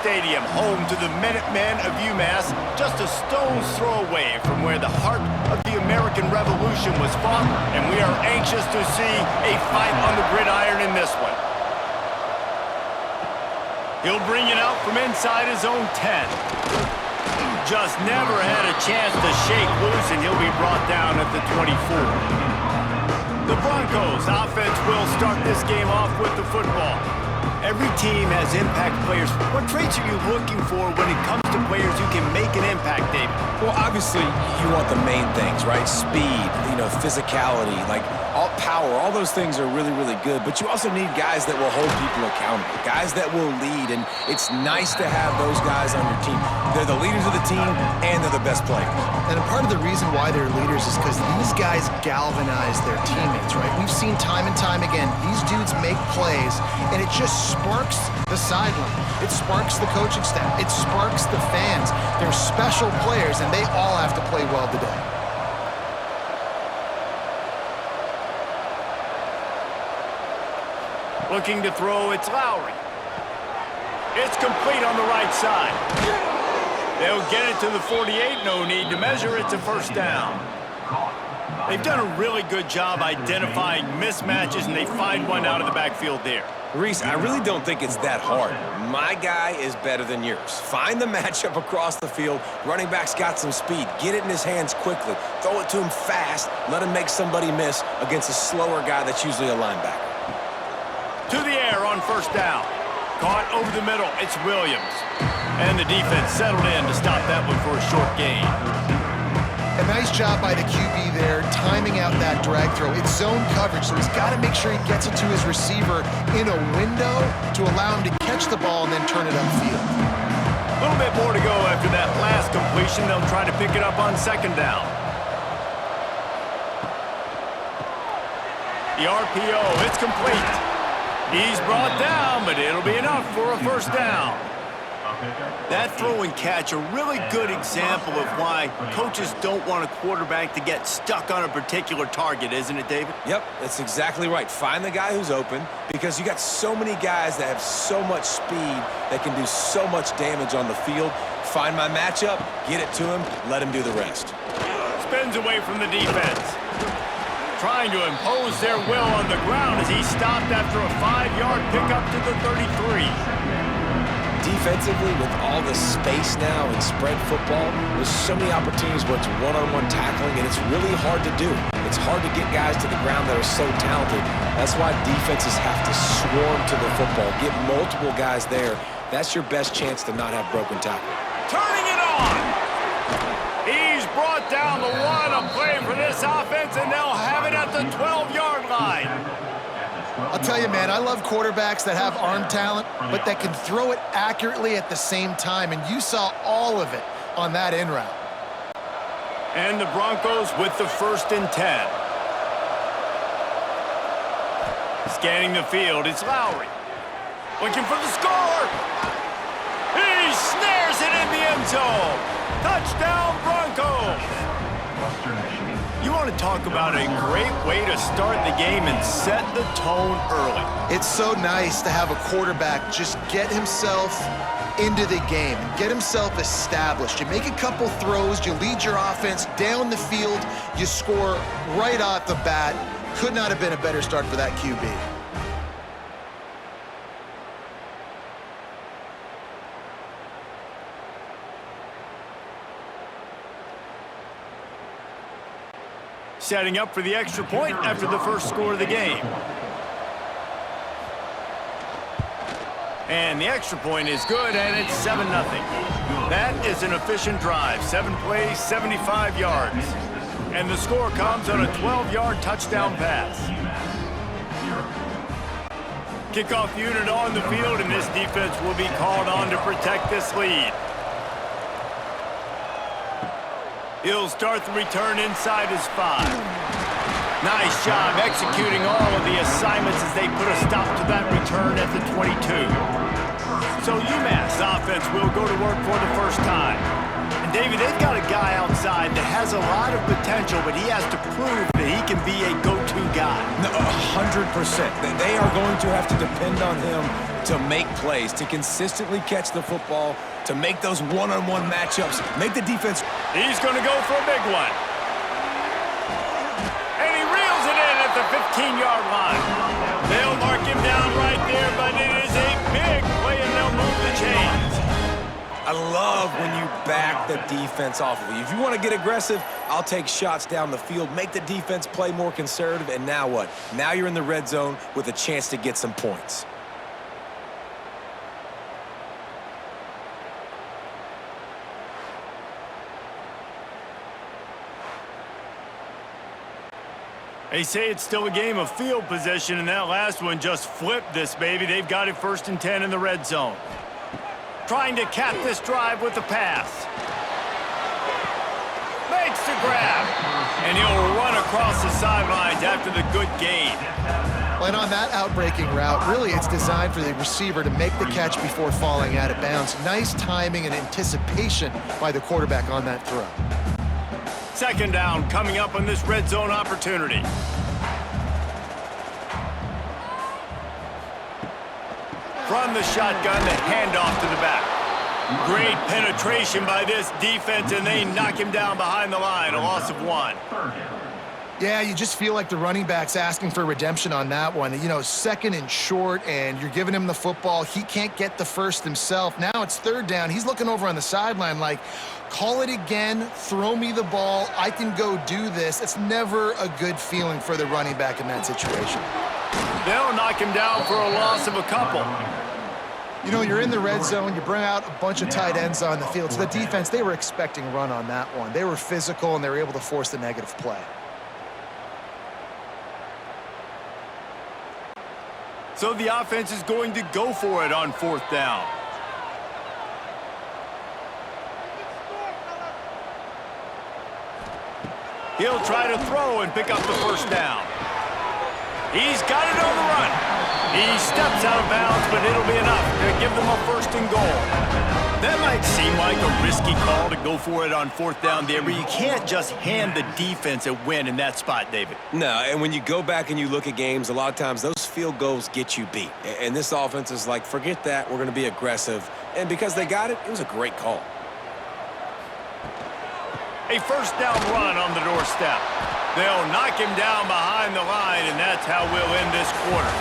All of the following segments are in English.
Stadium, home to the Minutemen of UMass, just a stone's throw away from where the heart of the American Revolution was fought, and we are anxious to see a fight on the gridiron in this one. He'll bring it out from inside his own 10. Just never had a chance to shake loose, and he'll be brought down at the 24. The Broncos offense will start this game off with the football. Every team has impact players. What traits are you looking for when it comes to players who can make an impact, David? Well, obviously, you want the main things, right? Speed, physicality, like all power, all those things are really, really good. But you also need guys that will hold people accountable, guys that will lead. And it's nice to have those guys on your team. They're the leaders of the team, and they're the best players. And a part of the reason why they're leaders is because these guys galvanize their teammates, right? We've seen time and time again, these dudes make plays, and it just sparks the sideline. It sparks the coaching staff. It sparks the fans. They're special players, and they all have to play well today. Looking to throw, it's Lowry. It's complete on the right side. They'll get it to the 48, no need to measure, it's a first down. They've done a really good job identifying mismatches, and they find one out of the backfield there. Reese, I really don't think it's that hard. My guy is better than yours. Find the matchup across the field. Running back's got some speed. Get it in his hands quickly. Throw it to him fast. Let him make somebody miss against a slower guy that's usually a linebacker. To the air on first down. Caught over the middle. It's Williams. And the defense settled in to stop that one for a short gain. A nice job by the QB there, timing out that drag throw. It's zone coverage, so he's got to make sure he gets it to his receiver in a window to allow him to catch the ball and then turn it upfield. A little bit more to go after that last completion. They'll try to pick it up on second down. The RPO, it's complete. He's brought down, but it'll be enough for a first down. That throw and catch, a really good example of why coaches don't want a quarterback to get stuck on a particular target, isn't it, David? Yep, that's exactly right. Find the guy who's open, because you got so many guys that have so much speed that can do so much damage on the field. Find my matchup, get it to him, let him do the rest. Spins away from the defense. Trying to impose their will on the ground as he stopped after a 5-yard pickup to the 33. Defensively, with all the space now in spread football, there's so many opportunities where it's one-on-one tackling, and it's really hard to do. It's hard to get guys to the ground that are so talented. That's why defenses have to swarm to the football, get multiple guys there. That's your best chance to not have broken tackle. Turning it on! He's brought down the one, a play for this offense, and they'll have it at the 12-yard line. I'll tell you, man, I love quarterbacks that have arm talent, but that can throw it accurately at the same time, and you saw all of it on that in route. And the Broncos with the 1st and 10. Scanning the field, it's Lowry. Looking for the score! He snares it in the end zone! Touchdown, Broncos! You want to talk about a great way to start the game and set the tone early. It's so nice to have a quarterback just get himself into the game and get himself established. You make a couple throws, you lead your offense down the field, you score right off the bat. Could not have been a better start for that QB. Setting up for the extra point after the first score of the game. And the extra point is good, and it's 7-0. That is an efficient drive. 7 plays, 75 yards. And the score comes on a 12-yard touchdown pass. Kickoff unit on the field, and this defense will be called on to protect this lead. He'll start the return inside his 5. Nice job executing all of the assignments as they put a stop to that return at the 22. So UMass offense will go to work for the first time. And David, they've got a guy outside that has a lot of potential, but he has to prove that he can be a go-to guy. No, 100%. They are going to have to depend on him to make plays, to consistently catch the football, to make those one-on-one matchups, make the defense. He's going to go for a big one. And he reels it in at the 15-yard line. They'll mark him down right there, but it is a big play, and they'll move the chains. I love when you back the defense off of you. If you want to get aggressive, I'll take shots down the field, make the defense play more conservative, and now what? Now you're in the red zone with a chance to get some points. They say it's still a game of field position, and that last one just flipped this baby. They've got it 1st and 10 in the red zone. Trying to cap this drive with the pass. Makes the grab. And he'll run across the sidelines after the good gain. And on that outbreaking route, really it's designed for the receiver to make the catch before falling out of bounds. Nice timing and anticipation by the quarterback on that throw. 2nd down coming up on this red zone opportunity. From the shotgun, the handoff to the back. Great penetration by this defense, and they knock him down behind the line, a loss of 1. Yeah, you just feel like the running back's asking for redemption on that one. You know, 2nd and short, and you're giving him the football. He can't get the first himself. Now it's 3rd down. He's looking over on the sideline like, call it again, throw me the ball, I can go do this. It's never a good feeling for the running back in that situation. They'll knock him down for a loss of a couple. You know, you're in the red zone, you bring out a bunch of tight ends on the field. So the defense, they were expecting a run on that one. They were physical, and they were able to force the negative play. So the offense is going to go for it on 4th down. He'll try to throw and pick up the 1st down. He's got it on the run. He steps out of bounds, but it'll be enough to give them a 1st and goal. That might seem like a risky call to go for it on 4th down there, but you can't just hand the defense a win in that spot, David. No, and when you go back and you look at games, a lot of times those field goals get you beat. And this offense is like, forget that, we're going to be aggressive. And because they got it, it was a great call. A 1st down run on the doorstep. They'll knock him down behind the line, and that's how we'll end this quarter.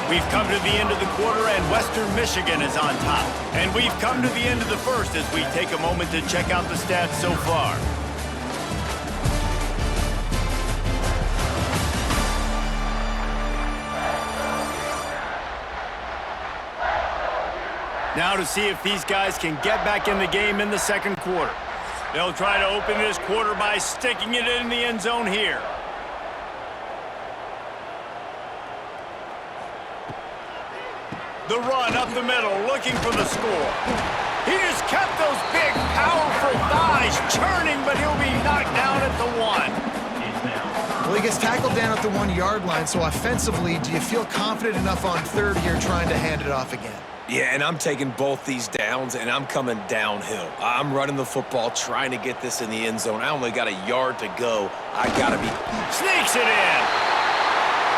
We've come to the end of the quarter, and Western Michigan is on top. And we've come to the end of the first as we take a moment to check out the stats so far. Now to see if these guys can get back in the game in the 2nd quarter. They'll try to open this quarter by sticking it in the end zone here. The run up the middle, looking for the score. He just kept those big, powerful thighs churning, but he'll be knocked down at the 1. Well, he gets tackled down at the 1-yard line, so offensively, do you feel confident enough on 3rd here trying to hand it off again? Yeah, and I'm taking both these downs, and I'm coming downhill. I'm running the football, trying to get this in the end zone. I only got a yard to go. I got to be... Sneaks it in!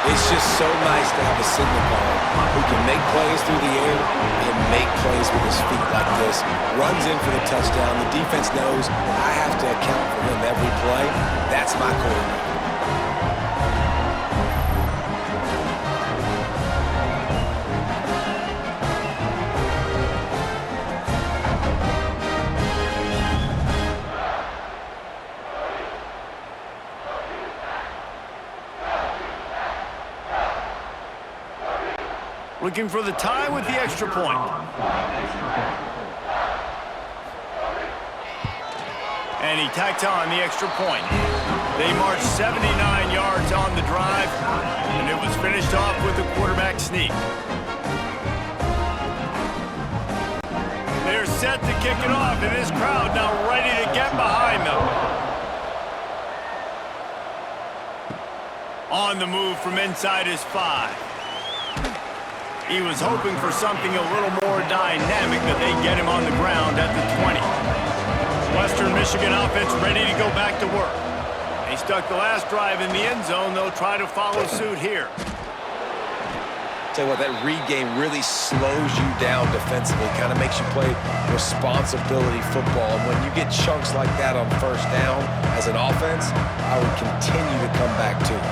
It's just so nice to have a signal caller who can make plays through the air and make plays with his feet like this. Runs in for the touchdown. The defense knows I have to account for him every play. That's my quarterback. Looking for the tie with the extra point. And he tacked on the extra point. They marched 79 yards on the drive, and it was finished off with a quarterback sneak. They're set to kick it off, and this crowd now ready to get behind them. On the move from inside his 5. He was hoping for something a little more dynamic, but they get him on the ground at the 20. Western Michigan offense ready to go back to work. They stuck the last drive in the end zone. They'll try to follow suit here. Tell you what, that read game really slows you down defensively, kind of makes you play responsibility football. And when you get chunks like that on first down as an offense, I would continue to come back to it.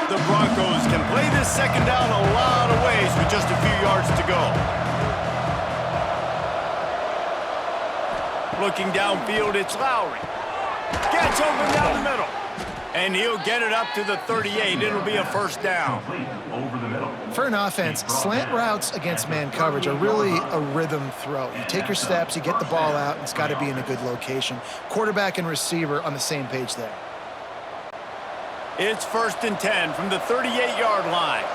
The Broncos can play this second down a lot of ways with just a few yards to go. Looking downfield, it's Lowry. Gets open down the middle. And he'll get it up to the 38. It'll be a first down. For an offense, slant routes against man coverage are really a rhythm throw. You take your steps, you get the ball out, and it's got to be in a good location. Quarterback and receiver on the same page there. It's 1st and 10 from the 38-yard line.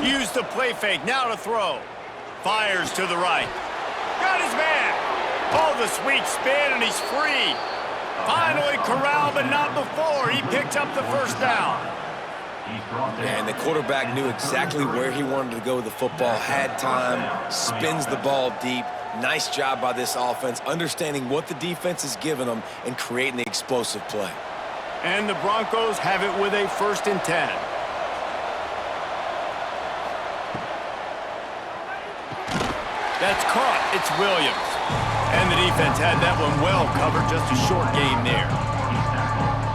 Use the play fake, now to throw. Fires to the right. Got his man. Oh, the sweet spin, and he's free. Finally corralled, but not before. He picked up the first down. And the quarterback knew exactly where he wanted to go with the football, had time, spins the ball deep. Nice job by this offense, understanding what the defense is giving them and creating the explosive play. And the Broncos have it with a 1st and 10. That's caught. It's Williams. And the defense had that one well covered. Just a short gain there.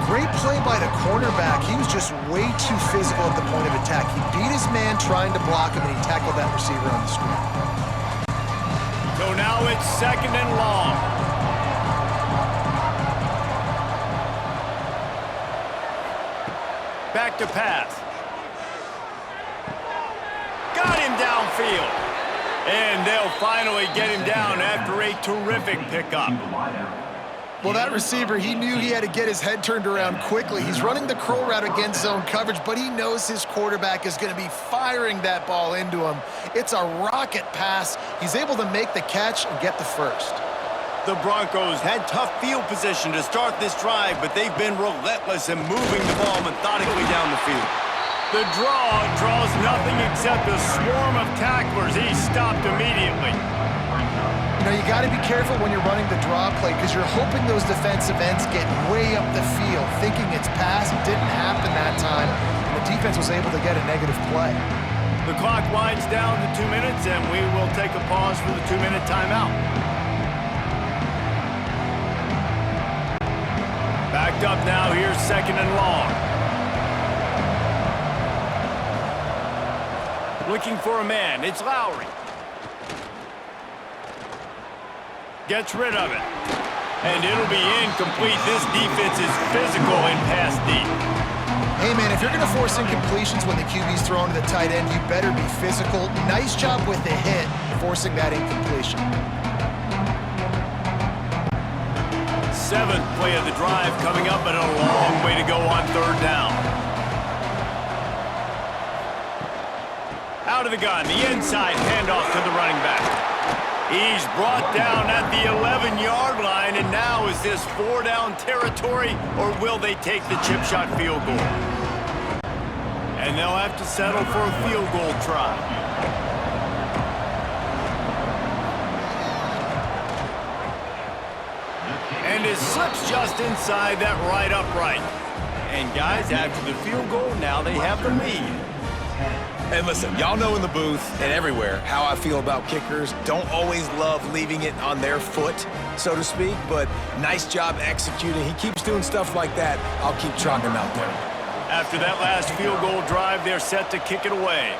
Great play by the cornerback. He was just way too physical at the point of attack. He beat his man trying to block him, and he tackled that receiver on the screen. So now it's 2nd and long. Back to pass. Got him downfield. And they'll finally get him down after a terrific pickup. Well, that receiver, he knew he had to get his head turned around quickly. He's running the curl route against zone coverage, but he knows his quarterback is going to be firing that ball into him. It's a rocket pass. He's able to make the catch and get the first. The Broncos had tough field position to start this drive, but they've been relentless in moving the ball methodically down the field. The draw draws nothing except a swarm of tacklers. He's stopped immediately. You know, you got to be careful when you're running the draw play because you're hoping those defensive ends get way up the field, thinking it's pass. It didn't happen that time, and the defense was able to get a negative play. The clock winds down to 2 minutes, and we will take a pause for the 2-minute timeout. Backed up now, here's 2nd and long. Looking for a man, it's Lowry. Gets rid of it. And it'll be incomplete. This defense is physical and pass deep. Hey, man, if you're going to force incompletions when the QB's thrown to the tight end, you better be physical. Nice job with the hit, forcing that incompletion. 7th play of the drive coming up, and a long way to go on 3rd down. Out of the gun, the inside handoff to the running back. He's brought down at the 11-yard line, and now is this 4-down territory, or will they take the chip shot field goal? And they'll have to settle for a field goal try. And it slips just inside that right upright. And guys, after the field goal, now they have the lead. And listen, y'all know in the booth and everywhere how I feel about kickers. Don't always love leaving it on their foot, so to speak, but nice job executing. He keeps doing stuff like that. I'll keep trotting him out there. After that last field goal drive, they're set to kick it away.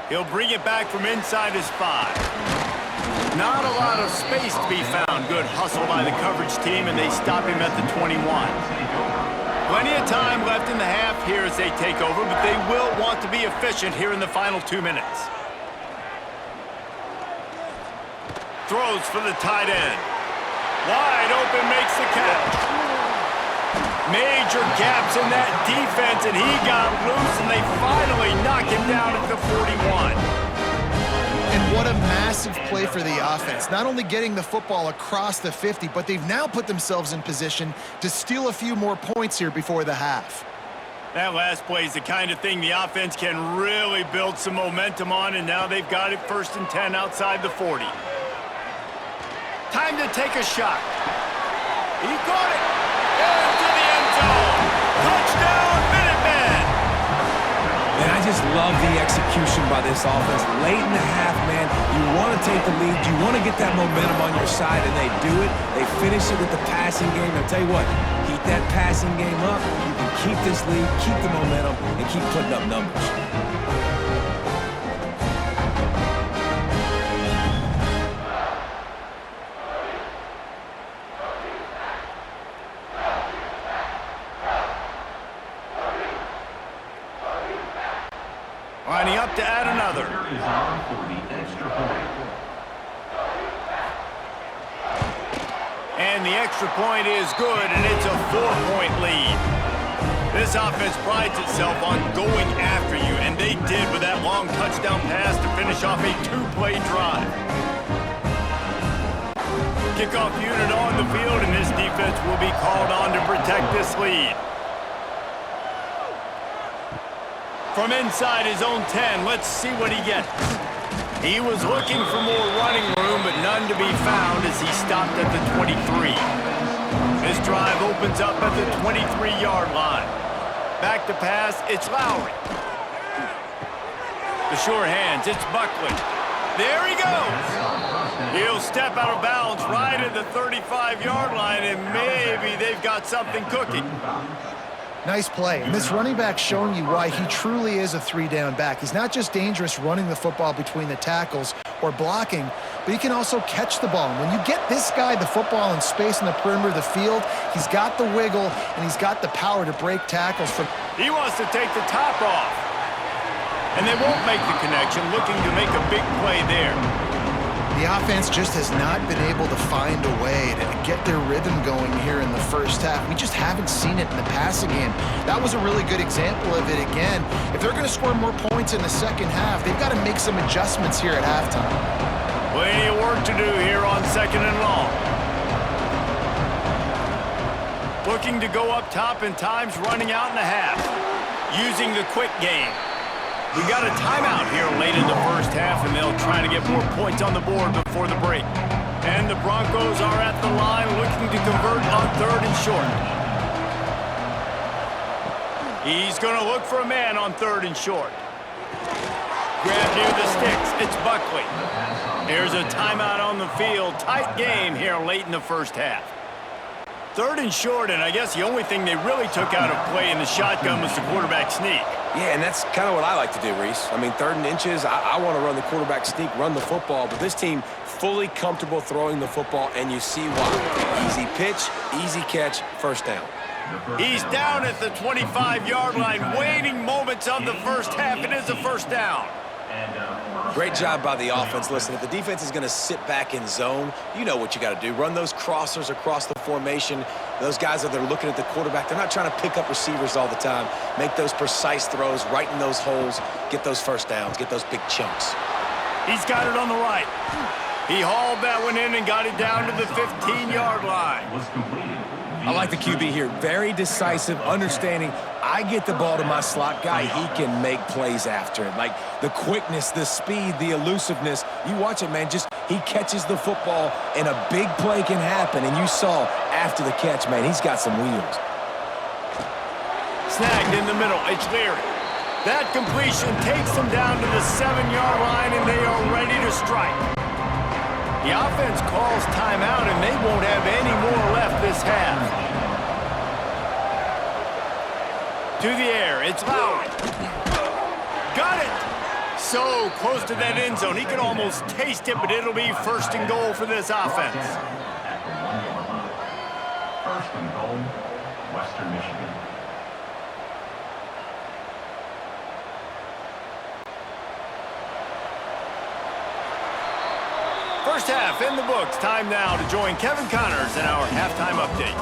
He'll bring it back from inside his 5. Not a lot of space to be found. Good hustle by the coverage team, and they stop him at the 21. Plenty of time left in the half here as they take over, but they will want to be efficient here in the final 2 minutes. Throws for the tight end. Wide open, makes the catch. Major gaps in that defense, and he got loose, and they finally knock him down at the 41. And what a massive play for the offense. Not only getting the football across the 50, but they've now put themselves in position to steal a few more points here before the half. That last play is the kind of thing the offense can really build some momentum on, and now they've got it 1st and 10 outside the 40. Time to take a shot. He got it. Into the end zone. Touchdown, Minutemen. And I just love the execution by this offense. Late in the half, man, you want to take the lead. You want to get that momentum on your side, and they do it. They finish it with the passing game. I'll tell you what, keep that passing game up. You can keep this lead, keep the momentum, and keep putting up numbers. Lining up to add another. And the extra point is good, and it's a 4-point lead. This offense prides itself on going after you, and they did with that long touchdown pass to finish off a 2-play drive. Kickoff unit on the field, and this defense will be called on to protect this lead. From inside his own 10, let's see what he gets. He was looking for more running room, but none to be found as he stopped at the 23. This drive opens up at the 23-yard line. Back to pass, it's Lowry. The sure hands, it's Buckley. There he goes. He'll step out of bounds right at the 35-yard line, and maybe they've got something cooking. Nice play. And this running back showing you why he truly is a 3-down back. He's not just dangerous running the football between the tackles or blocking, but he can also catch the ball. And when you get this guy the football in space in the perimeter of the field, he's got the wiggle and he's got the power to break tackles. He wants to take the top off. And they won't make the connection, looking to make a big play there. The offense just has not been able to find a way to get their rhythm going here in the first half. We just haven't seen it in the passing game. That was a really good example of it again. If they're going to score more points in the second half, they've got to make some adjustments here at halftime. Plenty of work to do here on 2nd and long. Looking to go up top, and time's running out in the half. Using the quick game. We got a timeout here late in the first half, and they'll try to get more points on the board before the break. And the Broncos are at the line looking to convert on 3rd and short. He's going to look for a man on 3rd and short. Grab near the sticks. It's Buckley. There's a timeout on the field. Tight game here late in the first half. 3rd and short, and I guess the only thing they really took out of play in the shotgun was the quarterback sneak. Yeah, and that's kind of what I like to do, Reese. I mean, 3rd and inches, I want to run the quarterback sneak, run the football, but this team fully comfortable throwing the football, and you see why. Easy pitch, easy catch, 1st down. He's down at the 25-yard line, waiting moments of the first half. It is a 1st down. Great job by the offense. Listen, if the defense is going to sit back in zone, you know what you got to do. Run those crossers across the formation. Those guys that are looking at the quarterback, they're not trying to pick up receivers all the time. Make those precise throws, right in those holes, get those 1st downs, get those big chunks. He's got it on the right. He hauled that one in and got it down to the 15-yard line. I like the QB here. Very decisive, understanding. I get the ball to my slot guy. He can make plays after it. Like the quickness, the speed, the elusiveness. You watch it, man. Just he catches the football, and a big play can happen. And you saw after the catch, man, he's got some wheels. Snagged in the middle. It's Leary. That completion takes them down to the 7-yard line, and they are ready to strike. The offense calls timeout, and they won't have any more left this half. To the air, it's Lowry. Got it! So close to that end zone. He can almost taste it, but it'll be 1st and goal for this offense. 1st and goal, Western Michigan. First half in the books. Time now to join Kevin Connors in our halftime update.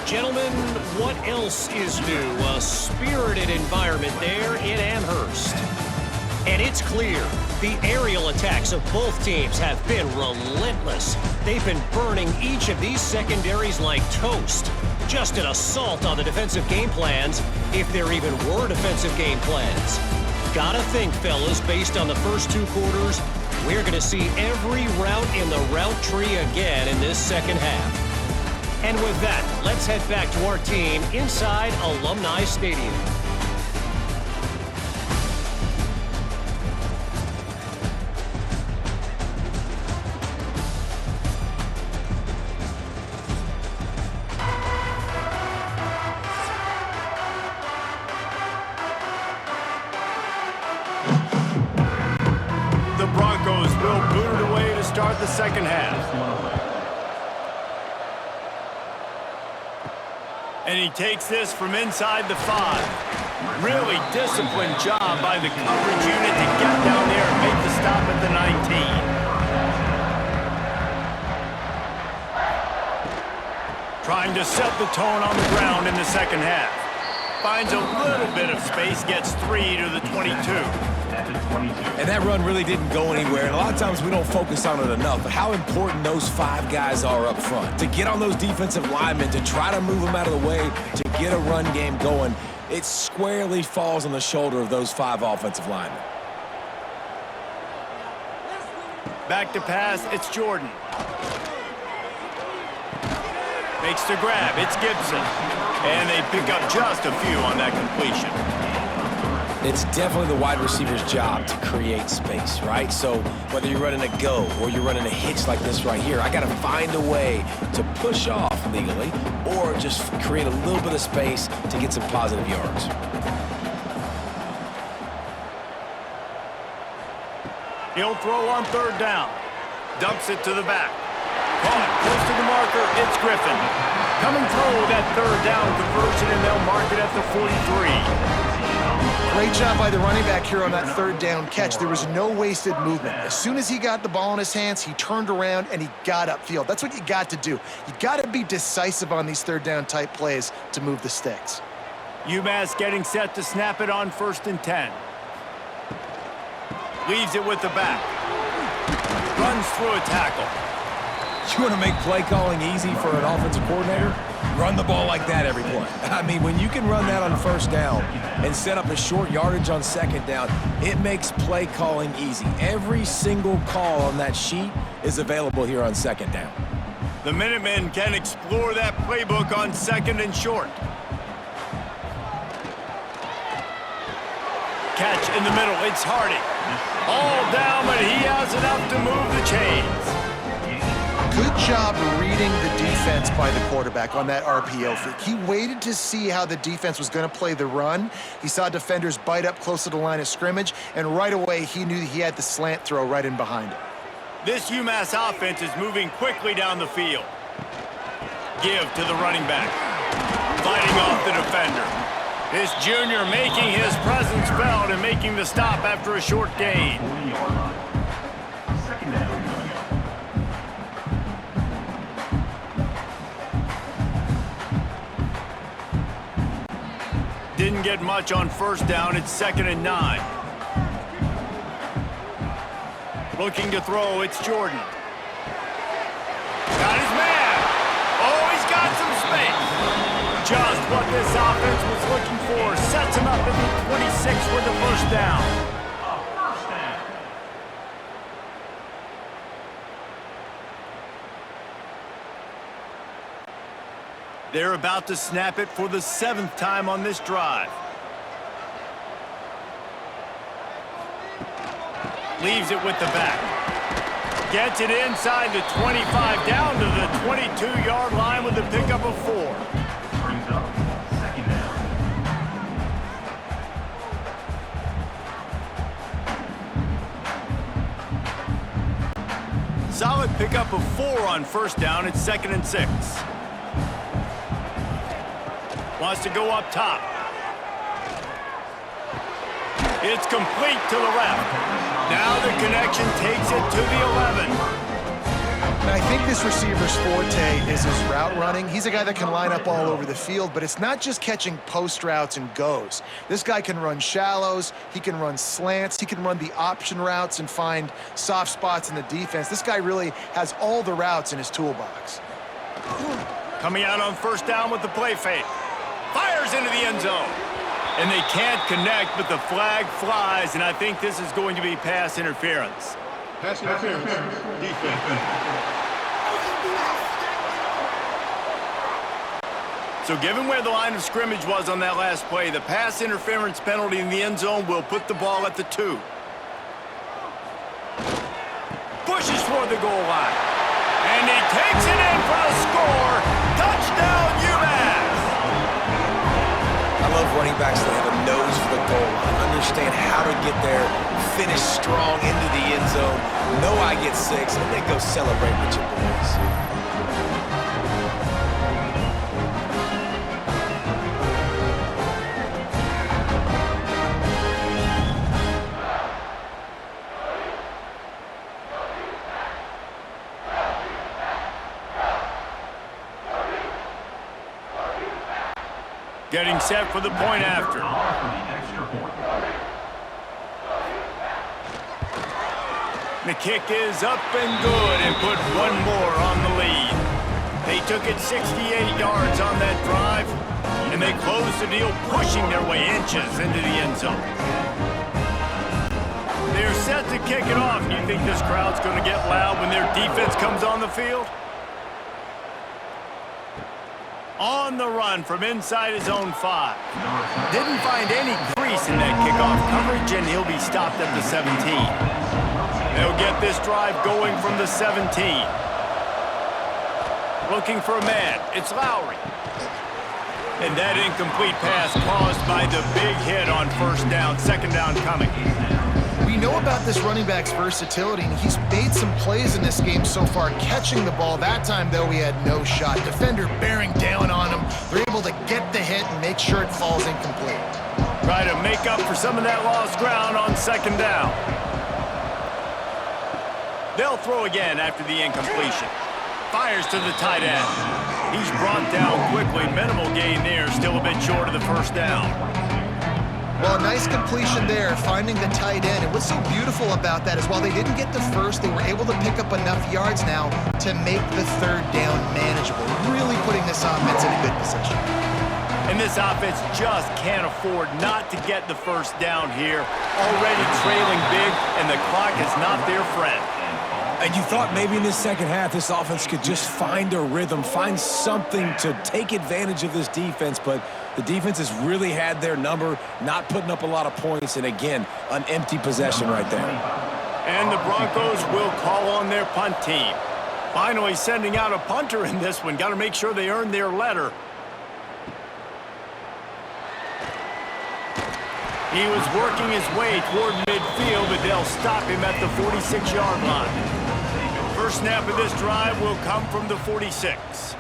Gentlemen, what else is new? A spirited environment there in Amherst. And it's clear, the aerial attacks of both teams have been relentless. They've been burning each of these secondaries like toast. Just an assault on the defensive game plans, if there even were defensive game plans. Gotta think, fellas, based on the first 2 quarters, we're going to see every route in the route tree again in this second half. And with that, let's head back to our team inside Alumni Stadium. The Broncos will boot it away to start the second half. And he takes this from inside the 5. Really disciplined job by the coverage unit to get down there and make the stop at the 19. Trying to set the tone on the ground in the second half. Finds a little bit of space, gets 3 to the 22. And that run really didn't go anywhere. And a lot of times we don't focus on it enough, but how important those 5 guys are up front. To get on those defensive linemen, to try to move them out of the way, to get a run game going, it squarely falls on the shoulder of those 5 offensive linemen. Back to pass, it's Jordan. Makes the grab, it's Gibson. And they pick up just a few on that completion. It's definitely the wide receiver's job to create space, right? So whether you're running a go or you're running a hitch like this right here, I got to find a way to push off legally or just create a little bit of space to get some positive yards. He'll throw on 3rd down. Dumps it to the back. Caught close to the marker, it's Griffin. Coming through that 3rd down conversion, and they'll mark it at the 43. Great job by the running back here on that 3rd down catch. There was no wasted movement. As soon as he got the ball in his hands, he turned around and he got upfield. That's what you got to do. You got to be decisive on these 3rd down type plays to move the sticks. UMass getting set to snap it on 1st and 10. Leaves it with the back. Runs through a tackle. You want to make play calling easy for an offensive coordinator? Run the ball like that every play. I mean, when you can run that on 1st down and set up a short yardage on 2nd down, it makes play calling easy. Every single call on that sheet is available here on 2nd down. The Minutemen can explore that playbook on 2nd and short. Catch in the middle, it's Hardy. All down, but he has enough to move the chains. Good job reading the defense by the quarterback on that RPO fake. He waited to see how the defense was going to play the run. He saw defenders bite up close to the line of scrimmage, and right away he knew he had the slant throw right in behind it. This UMass offense is moving quickly down the field. Give to the running back. Fighting off the defender. This junior making his presence felt and making the stop after a short gain. 40-yard line. 2nd down. Didn't get much on 1st down. It's 2nd and 9. Looking to throw, it's Jordan. Got his man. Oh, he's got some space. Just what this offense was looking for. Sets him up at the 26 for the 1st down. A 1st down. They're about to snap it for the 7th time on this drive. Leaves it with the back. Gets it inside the 25, down to the 22-yard line with the pickup of 4. Brings up 2nd down. Solid pickup of 4 on 1st down. It's 2nd and 6. Wants to go up top. It's complete to the left. Now the connection takes it to the 11. And I think this receiver's forte is his route running. He's a guy that can line up all over the field, but it's not just catching post routes and goes. This guy can run shallows, he can run slants, he can run the option routes and find soft spots in the defense. This guy really has all the routes in his toolbox. Coming out on first down with the play fake. Fires into the end zone. And they can't connect, but the flag flies, and I think this is going to be pass interference. Pass interference. Defense. So given where the line of scrimmage was on that last play, the pass interference penalty in the end zone will put the ball at the 2. Pushes toward the goal line. And he takes it in for the score. Touchdown, UMass! I love running backs that have a nose for the goal line, understand how to get there, finish strong into the end zone, know I get 6, and then go celebrate with your boys. Getting set for the point after. The kick is up and good and put one more on the lead. They took it 68 yards on that drive, and they closed the deal, pushing their way inches into the end zone. They're set to kick it off. Do you think this crowd's going to get loud when their defense comes on the field? On the run from inside his own 5. Didn't find any crease in that kickoff coverage, and he'll be stopped at the 17. They'll get this drive going from the 17. Looking for a man. It's Lowry. And that incomplete pass caused by the big hit on first down. Second down coming. We know about this running back's versatility, and he's made some plays in this game so far, catching the ball. That time, though, he had no shot. Defender bearing down on him. They're able to get the hit and make sure it falls incomplete. Try to make up for some of that lost ground on second down. They'll throw again after the incompletion. Fires to the tight end. He's brought down quickly. Minimal gain there, still a bit short of the first down. Well, a nice completion there, finding the tight end. And what's so beautiful about that is while they didn't get the first, they were able to pick up enough yards now to make the third down manageable, really putting this offense in a good position. And this offense just can't afford not to get the first down here. Already trailing big, and the clock is not their friend. And you thought maybe in this second half this offense could just find a rhythm, find something to take advantage of this defense, but the defense has really had their number, not putting up a lot of points, and again, an empty possession right there. And the Broncos will call on their punt team. Finally sending out a punter in this one. Got to make sure they earn their letter. He was working his way toward midfield, but they'll stop him at the 46-yard line. First snap of this drive will come from the 46.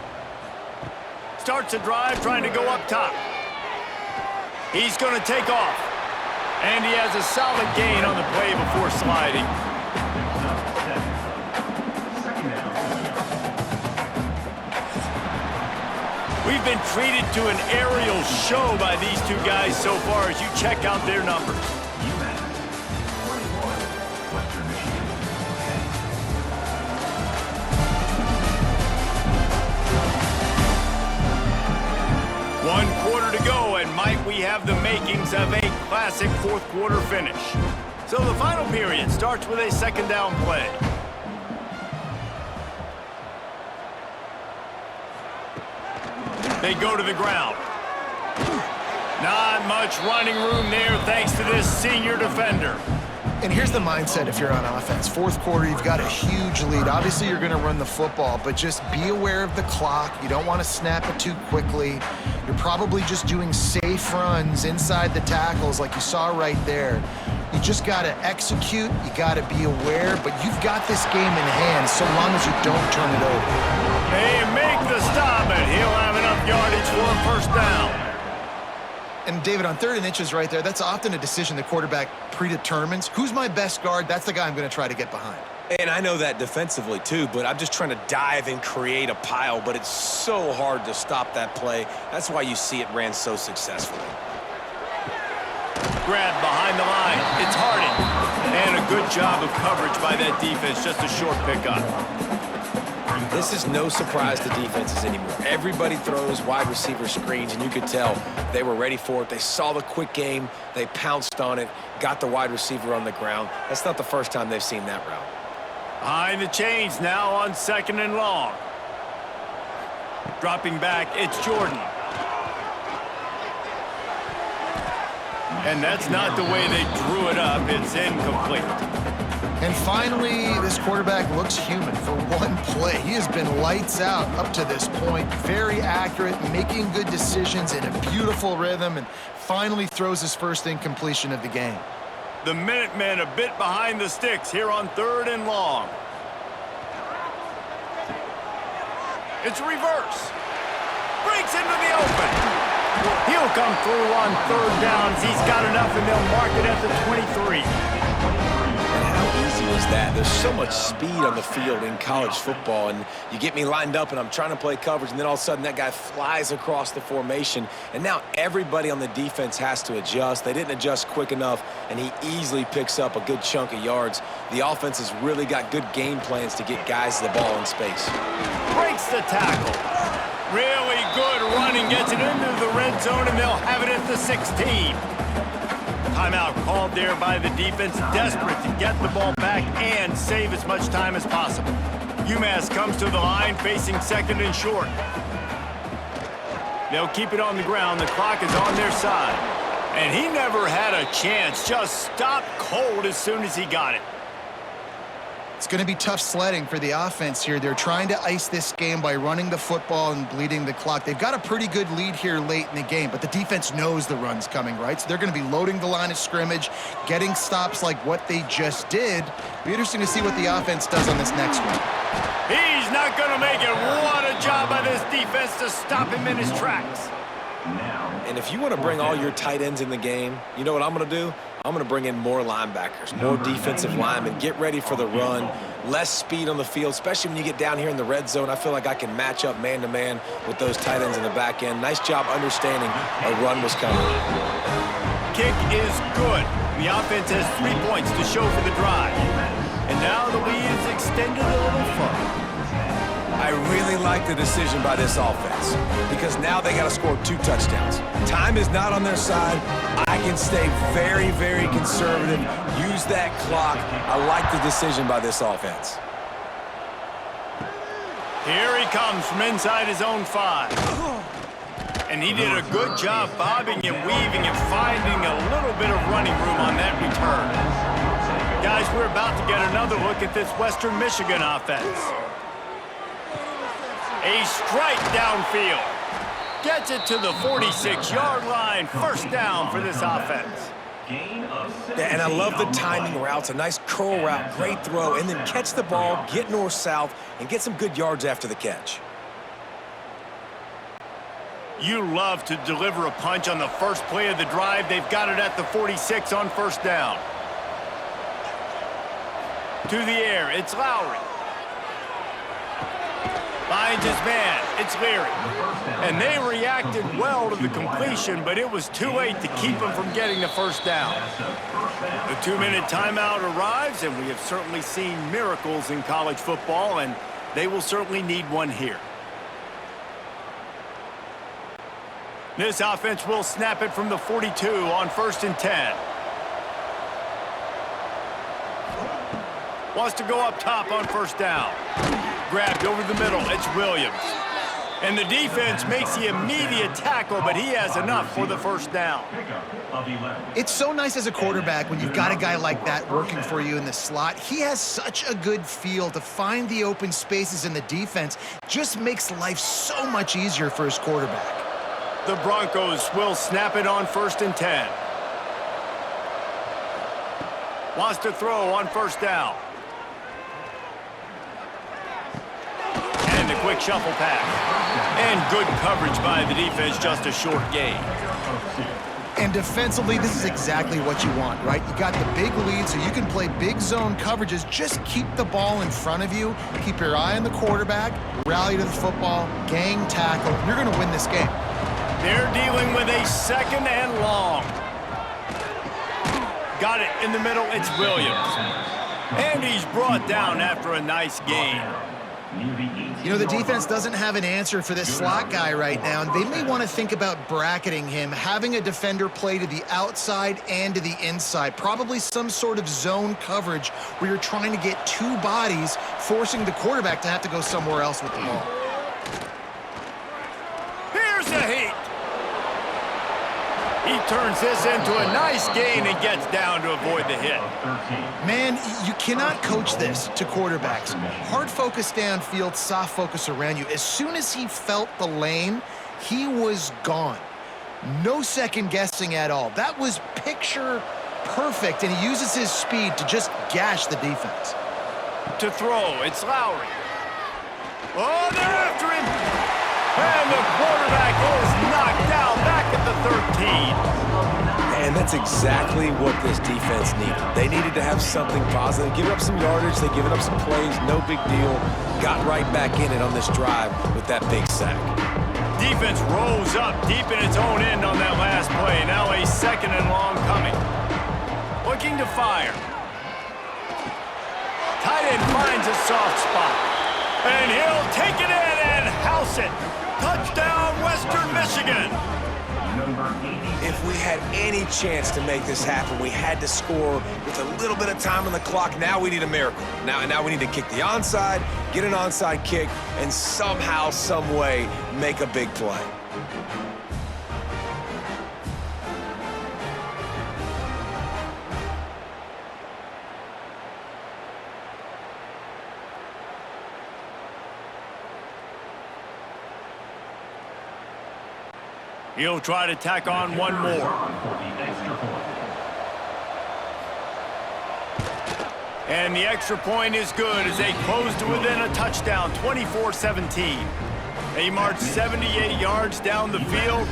Starts a drive trying to go up top. He's going to take off. And he has a solid gain on the play before sliding. We've been treated to an aerial show by these two guys so far as you check out their numbers. One quarter to go, and might we have the makings of a classic fourth quarter finish. So the final period starts with a second down play. They go to the ground. Not much running room there thanks to this senior defender. And here's the mindset if you're on offense. Fourth quarter, you've got a huge lead. Obviously, you're going to run the football, but just be aware of the clock. You don't want to snap it too quickly. You're probably just doing safe runs inside the tackles like you saw right there. You just got to execute. You got to be aware, but you've got this game in hand so long as you don't turn it over. They make the stop, and he'll have enough yardage for a first down. And David, on 3rd and inches right there, that's often a decision the quarterback predetermines. Who's my best guard? That's the guy I'm going to try to get behind. And I know that defensively too, but I'm just trying to dive and create a pile, but it's so hard to stop that play. That's why you see it ran so successfully. Grab behind the line. It's Harding. And a good job of coverage by that defense. Just a short pickup. This is no surprise to defenses anymore. Everybody throws wide receiver screens, and you could tell they were ready for it. They saw the quick game. They pounced on it, got the wide receiver on the ground. That's not the first time they've seen that route. Behind the chains now on 2nd and long. Dropping back, it's Jordan. And that's not the way they drew it up. It's incomplete. And finally, this quarterback looks human for one play. He has been lights out up to this point. Very accurate, making good decisions in a beautiful rhythm, and finally throws his first incompletion of the game. The Minutemen a bit behind the sticks here on 3rd and long. It's reverse. Breaks into the open. He'll come through on 3rd downs. He's got enough, and they'll mark it at the 23. And how easy was that? There's so much speed on the field in college football, and you get me lined up, and I'm trying to play coverage, and then all of a sudden that guy flies across the formation, and now everybody on the defense has to adjust. They didn't adjust quick enough, and he easily picks up a good chunk of yards. The offense has really got good game plans to get guys the ball in space. Breaks the tackle. Really good running, gets it into the red zone, and they'll have it at the 16. Timeout called there by the defense, desperate to get the ball back and save as much time as possible. UMass comes to the line, facing 2nd and short. They'll keep it on the ground. The clock is on their side. And he never had a chance, just stopped cold as soon as he got it. It's going to be tough sledding for the offense here. They're trying to ice this game by running the football and bleeding the clock. They've got a pretty good lead here late in the game, but the defense knows the run's coming, right? So they're going to be loading the line of scrimmage, getting stops like what they just did. It'll be interesting to see what the offense does on this next one. He's not going to make it. What a job by this defense to stop him in his tracks. And if you want to bring all your tight ends in the game, you know what I'm going to do? I'm going to bring in more linebackers, more defensive linemen, get ready for the run, less speed on the field, especially when you get down here in the red zone. I feel like I can match up man-to-man with those tight ends in the back end. Nice job understanding a run was coming. Kick is good. The offense has 3 points to show for the drive. And now the lead is extended a little further. I really like the decision by this offense because now they got to score 2 touchdowns. Time is not on their side. I can stay very, very conservative, use that clock. I like the decision by this offense. Here he comes from inside his own 5. And he did a good job bobbing and weaving and finding a little bit of running room on that return. Guys, we're about to get another look at this Western Michigan offense. A strike downfield. Gets it to the 46-yard line. 1st down for this offense. Yeah, and I love the timing routes. A nice curl route, great throw, and then catch the ball, get north-south, and get some good yards after the catch. You love to deliver a punch on the first play of the drive. They've got it at the 46 on 1st down. To the air, it's Lowry. Finds his man, it's Leary. And they reacted well to the completion, but it was too late to keep him from getting the 1st down. The 2-minute timeout arrives, and we have certainly seen miracles in college football, and they will certainly need one here. This offense will snap it from the 42 on 1st and 10. Wants to go up top on 1st down. Grabbed over the middle, it's Williams. And the defense makes the immediate tackle, but he has enough for the 1st down. It's so nice as a quarterback when you've got a guy like that working for you in the slot. He has such a good feel to find the open spaces in the defense. Just makes life so much easier for his quarterback. The Broncos will snap it on 1st and 10. Wants to throw on 1st down. And a quick shuffle pass. And good coverage by the defense, just a short gain. And defensively, this is exactly what you want, right? You got the big lead, so you can play big zone coverages. Just keep the ball in front of you. Keep your eye on the quarterback. Rally to the football. Gang tackle. You're going to win this game. They're dealing with a 2nd and long. Got it in the middle. It's Williams. And he's brought down after a nice gain. You know, the defense doesn't have an answer for this slot guy right now, and they may want to think about bracketing him, having a defender play to the outside and to the inside, probably some sort of zone coverage where you're trying to get two bodies, forcing the quarterback to have to go somewhere else with the ball. Here's the heat. He turns this into a nice gain and gets down to avoid the hit. Man, you cannot coach this to quarterbacks. Hard focus downfield, soft focus around you. As soon as he felt the lane, he was gone. No second guessing at all. That was picture perfect, and he uses his speed to just gash the defense. To throw, it's Lowry. Oh, they're after him. And the quarterback is knocked down back at the 13. And that's exactly what this defense needed. They needed to have something positive. Give up some yardage. They given up some plays. No big deal. Got right back in it on this drive with that big sack. Defense rose up deep in its own end on that last play. Now a second and long coming. Looking to fire. Tight end finds a soft spot. And he'll take it in and house it. Touchdown, Western Michigan. If we had any chance to make this happen, we had to score with a little bit of time on the clock. Now we need a miracle. Now we need to kick the onside, get an onside kick, and somehow, some way, make a big play. He'll try to tack on one more. And the extra point is good as they close to within a touchdown, 24-17. They march 78 yards down the field,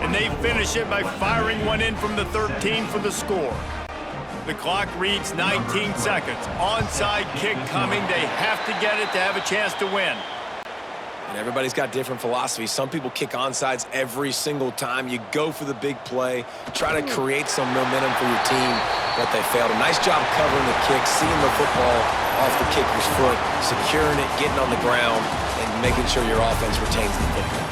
and they finish it by firing one in from the 13 for the score. The clock reads 19 seconds. Onside kick coming. They have to get it to have a chance to win. And everybody's got different philosophies. Some people kick onsides every single time. You go for the big play, try to create some momentum for your team, but they failed. A nice job covering the kick, seeing the football off the kicker's foot, securing it, getting on the ground, and making sure your offense retains the football.